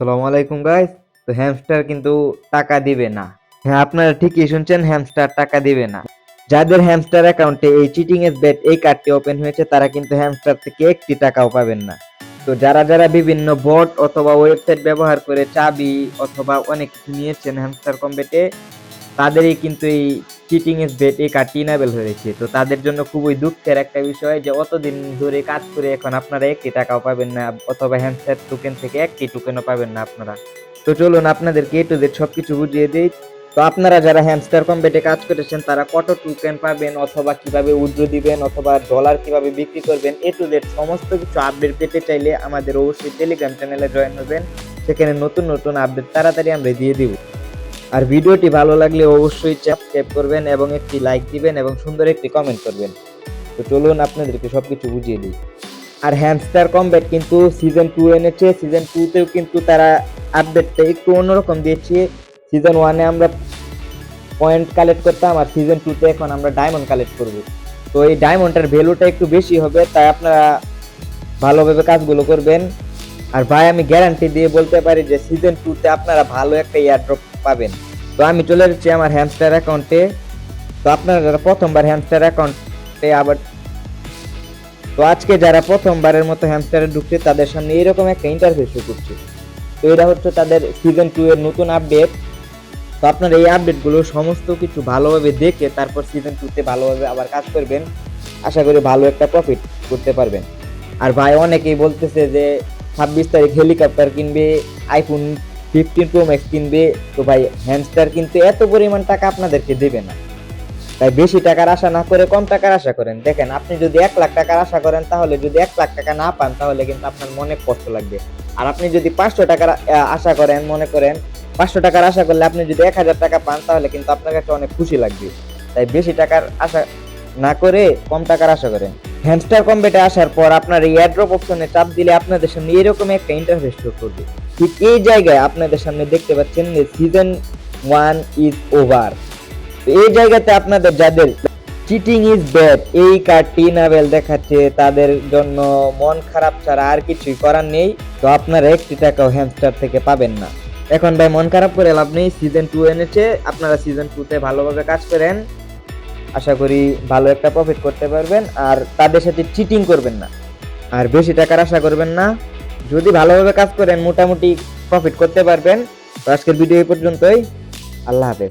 আসসালামু আলাইকুম গাইস। তো হ্যামস্টার কিন্তু টাকা দিবে না। হ্যাঁ, আপনারা ঠিকই শুনছেন, হ্যামস্টার টাকা দিবে না। যাদের হ্যামস্টার অ্যাকাউন্টে এই চিটিং এস বেট এই কার্ডটি ওপেন হয়েছে তারা কিন্তু হ্যামস্টার থেকে একটি টাকাও পাবেন না। তো যারা বিভিন্ন বট অথবা ওয়েবসাইট ব্যবহার করে চাবি অথবা অনেক কিছু নিয়েছেন হ্যামস্টার কম্বেটে, তাদেরই কিন্তু এই চিটিং এস বেট এই কার্ডটি ইনেবল হয়েছে। তো তাদের জন্য খুবই দুঃখের একটা বিষয় যে অতদিন ধরে কাজ করে এখন আপনারা একটি টাকাও পাবেন না, অথবা হ্যামস্টার টোকেন থেকে একটি টোকেনও পাবেন না আপনারা। তো চলুন আপনাদেরকে এ টু জেড সবকিছু বুঝিয়ে দিই। তো আপনারা যারা হ্যামস্টার কম্বেটে কাজ করেছেন তারা কত টোকেন পাবেন, অথবা কিভাবে উইথড্র দিবেন, অথবা ডলার কিভাবে বিক্রি করবেন, এ টু জেড সমস্ত কিছু আপডেট পেতে চাইলে আমাদের অবশ্যই টেলিগ্রাম চ্যানেলে জয়েন হবেন। সেখানে নতুন নতুন আপডেট তাড়াতাড়ি আমরা দিয়ে দিব। আর ভিডিওটি ভালো লাগলে অবশ্যই সাবস্ক্রাইব করবেন এবং একটি লাইক দিবেন এবং সুন্দর একটি কমেন্ট করবেন। তো চলুন আপনাদেরকে সবকিছু বুঝিয়ে দিই। আর হ্যামস্টার কমব্যাট কিন্তু সিজন 2 এনেছে। সিজন 2 তেও কিন্তু তারা আপডেটটা একটু অন্যরকম দিয়েছে। সিজন 1 এ আমরা পয়েন্ট কালেক্ট করতাম, আর সিজন 2 তে এখন আমরা ডায়মন্ড কালেক্ট করব। তো এই ডায়মন্ডের ভ্যালুটা একটু বেশি হবে, তাই আপনারা ভালোভাবে কাজগুলো করবেন। আর ভাই আমি গ্যারান্টি দিয়ে বলতে পারি যে সিজন 2 তে আপনারা ভালো একটা এয়ারড্রপ পাবেন। তো আমি চলে যাচ্ছি আমার হ্যামস্টার অ্যাকাউন্টে। তো আপনারা যারা প্রথমবার হ্যামস্টার অ্যাকাউন্টে আবার তো আজকে যারা প্রথমবারের মতো হ্যামস্টারে ঢুকছে তাদের সামনে এরকম একটা ইন্টারফেস শো করছে। তো এটা হচ্ছে তাদের সিজন 2 এর নতুন আপডেট। তো আপনারা এই আপডেটগুলো সমস্ত কিছু ভালোভাবে দেখে তারপর সিজন 2 তে ভালোভাবে আবার কাজ করবেন। আশা করি ভালো একটা প্রফিট করতে পারবেন। আর ভাই অনেকেই বলতেছে যে 26 তারিখ হেলিকপ্টার কিনবে, আইফোন 15 প্রো ম্যাক্স কিনবে। তো ভাই হ্যামস্টার কিন্তু এত পরিমাণ টাকা আপনাদেরকে দেবে না, তাই বেশি টাকার আশা না করে কম টাকার আশা করেন। দেখেন, আপনি যদি 1 লাখ টাকার আশা করেন তাহলে যদি 1 লাখ টাকা না পান তাহলে কিন্তু আপনার মনে কষ্ট লাগবে। আর আপনি যদি 500 টাকার আশা করেন, মনে করেন 500 টাকার আশা করলে আপনি যদি 1000 টাকা পান তাহলে কিন্তু আপনার কাছে অনেক খুশি লাগবে। তাই বেশি টাকার আশা না করে কম টাকার আশা করেন। হ্যামস্টার কম্বেটে আসার পর আপনার এই এয়ারড্রপ অপশনে চাপ দিলে আপনাদের সামনে এরকম একটা ইন্টারফেস শো করবে। ঠিক এই জায়গায় আপনাদের সামনে দেখতে পাচ্ছেন যে সিজন 1 ইজ ওভার। এই জায়গাতে আপনাদের যাদের চিটিং ইজ ব্যাড এই কার্ডটি ইনেবল দেখাচ্ছে তাদের জন্য মন খারাপ ছাড়া আর কিছুই করার নেই। তো আপনারা একটি টাকাও হ্যামস্টার থেকে পাবেন না। এখন ভাই মন খারাপ করে লাভ নেই, সিজন 2 এনেছে, আপনারা সিজন 2 তে ভালোভাবে কাজ করেন। আশা করি ভালো একটা প্রফিট করতে পারবেন। আর তাদের সাথে চিটিং করবেন না, আর বেশি টাকার আশা করবেন না। যদি ভালোভাবে কাজ করেন মোটামুটি প্রফিট করতে পারবেন। তো আজকের ভিডিও এই পর্যন্তই। আল্লাহ হাফেজ।